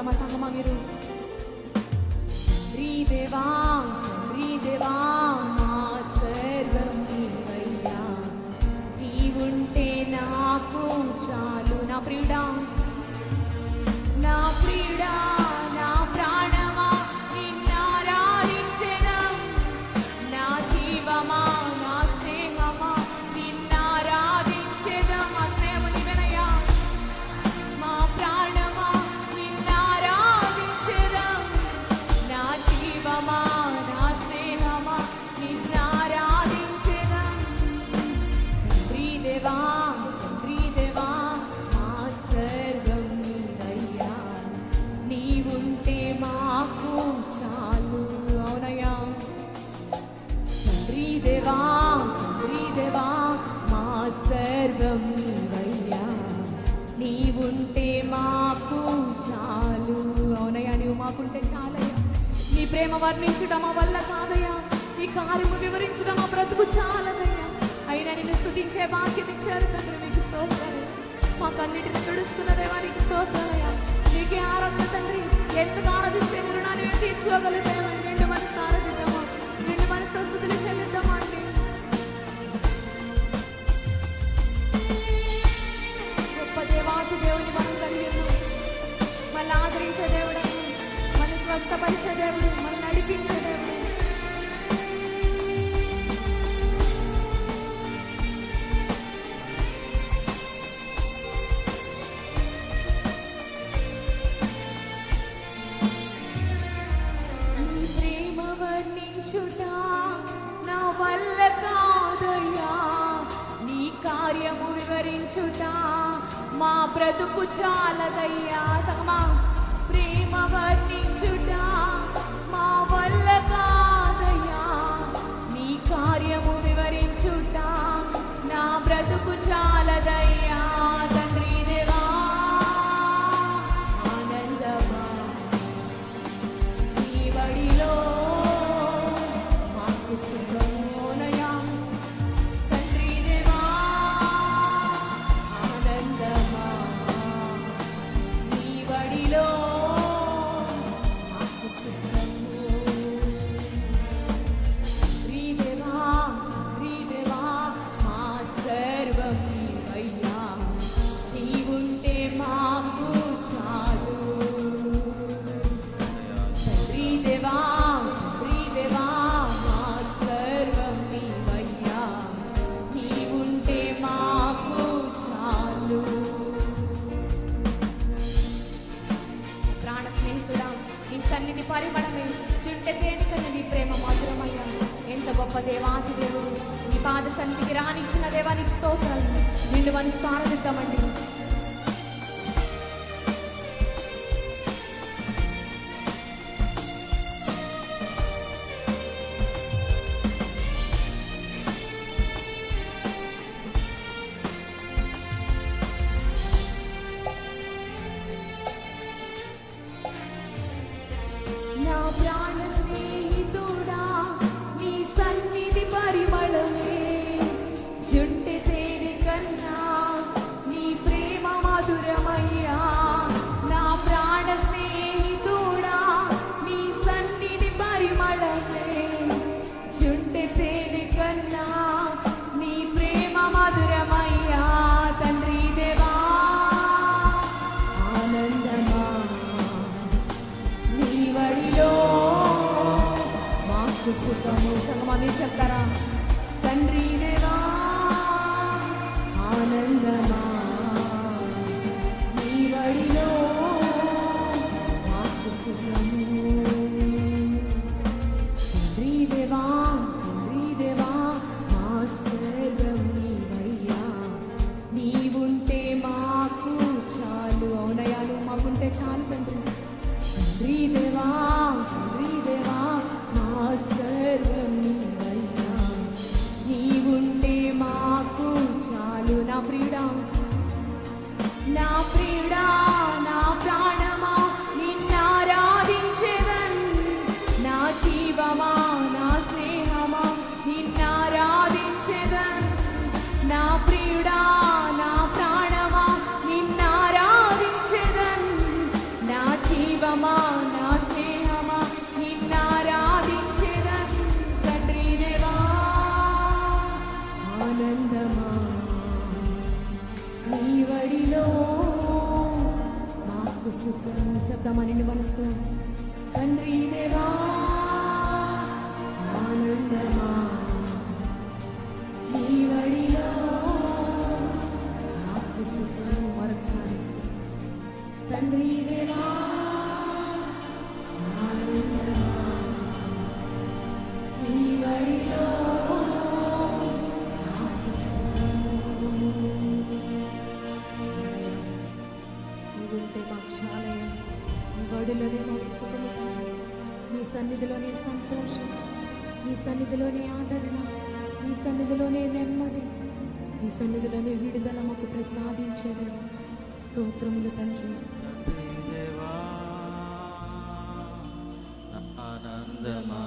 పాడదామా సంగమా మీరు? దేవా దేవా మా సర్వం నీవయ్యా, నీవుంటే నాకు చాలు. నా ప్రియుడా నా ప్రియుడా నా ప్రాణమా నిన్నారాధించెదం, నా జీవమా నా స్నేహమా నిన్నారాధించెదం. ఆ స్నేహము నీవేనయ్యా. మా ప్రాణమా నిన్నారాధించెదం, నా జీవమా నా స్నేహమా నిన్నారాధించెదం. తండ్రి దేవా తండ్రి దేవా మా సర్వం నీవయ్యా, నీవుంటే మాకు చాలు. అవునయ్యా. తండ్రి దేవా మా సర్వం నీవయ్యా, నీవుంటే మాకు చాలు. అవునయ్యా, నీవు మాకుంటే చాలయ్యా. నీ ప్రేమ వర్ణించడం మా వల్ల కాదయ్యా, నీ కార్యము వివరించడం మా బ్రతుకు చాలదయ్యా. అయినా నిన్ను స్తుతించే భాగ్యం ఇచ్చారు తండ్రి, నీకు స్తోత్రాలు. మాకన్నిటిని తుడుస్తున్న దేవానికి స్తోత్రాలయ్యా. నీకే ఆరాధన తండ్రి. ఎంతగా ఆరాధిస్తే నీ రుణాన్ని మేము తీర్చుకోగలుగుతామా? నిండు మనసు ఆరాధిద్దామా? నిండు మనసు స్తుతులు చెల్లిద్దామా అండి? గొప్ప దేవాతి దేవుని మనం కలిగి ఉన్నాం. మళ్ళీ ఆదరించే దేవుడు, మన స్వస్థపరిచే దేవుడు, మనం నడిపించే దేవుడు. నీ ప్రేమ వర్ణించుట నా వల్ల కాదయ్యా, నీ కార్యము వివరించుట మా బ్రతుకు చాలదయ్యా. సంగమా, ప్రేమ వర్ణించుట మా వల్ల కాదయ్యా, నీ కార్యము వివరించుట నా బ్రతుకు చాలదయ్యా. తండ్రి దేవా ఆనందమా నీ బడిలో మాకు సుఖమోనయా. తండ్రి దేవా ఆనందమా నీ బడిలో మాకు సుఖము. దేవా మా సర్వం నీవయ్యా, నీవుంటే మాకు చాలు. తండ్రి దేవా మా సర్వం నీవయ్యా, నీవుంటే మాకు చాలు. ప్రాణ స్నేహితుడా, నీ సన్నిధి పరిమళమే చుంటె తేనికన్న నీ ప్రేమ మాత్రమయ్యా. ఎంత గొప్ప దేవాతి దేవుడు. నీ పాద సన్నిధికి రానిచ్చిన దేవానికి స్తోత్రాలు. నిండు మనసు ఆరాధిద్దామండి. నా ప్రాణ స్నేహితుడా, నీ సన్నిధి పరిమళమే చుంటె తేనె కన్నా నీ ప్రేమ మధురమయ్యా. నా ప్రాణ స్నేహితుడా, నీ సన్నిధి పరిమళమే చుంటె తేనె కన్నా నీ ప్రేమ మధురమయ్యా. తండ్రి దేవా ఆనందమా నీ వడిలో మాకు సుఖము. సంగమా మీరు చెప్తారా? తండ్రి దేవా ఆనందమా నీ వడిలో మాకు సుఖము. తండ్రి దేవా మా సర్వం నీవయ్యా, నీవుంటే మాకు చాలు. అవునయ్యా, నువ్వు మాకుంటే చాలు తండ్రి. తండ్రి దేవా మా సర్వం నీవయ్యా, నీవుంటే మాకు చాలు. నా ప్రియుడా నా ప్రాణమా నిన్నారాధించెదం, సన్నిధిలోనే సంతోషం, నీ సన్నిధిలోనే ఆదరణ, నీ సన్నిధిలోనే నెమ్మది, నీ సన్నిధిలోనే విడుదల మాకు ప్రసాదించేది. స్తోత్రములు తండ్రి. ఆనందమా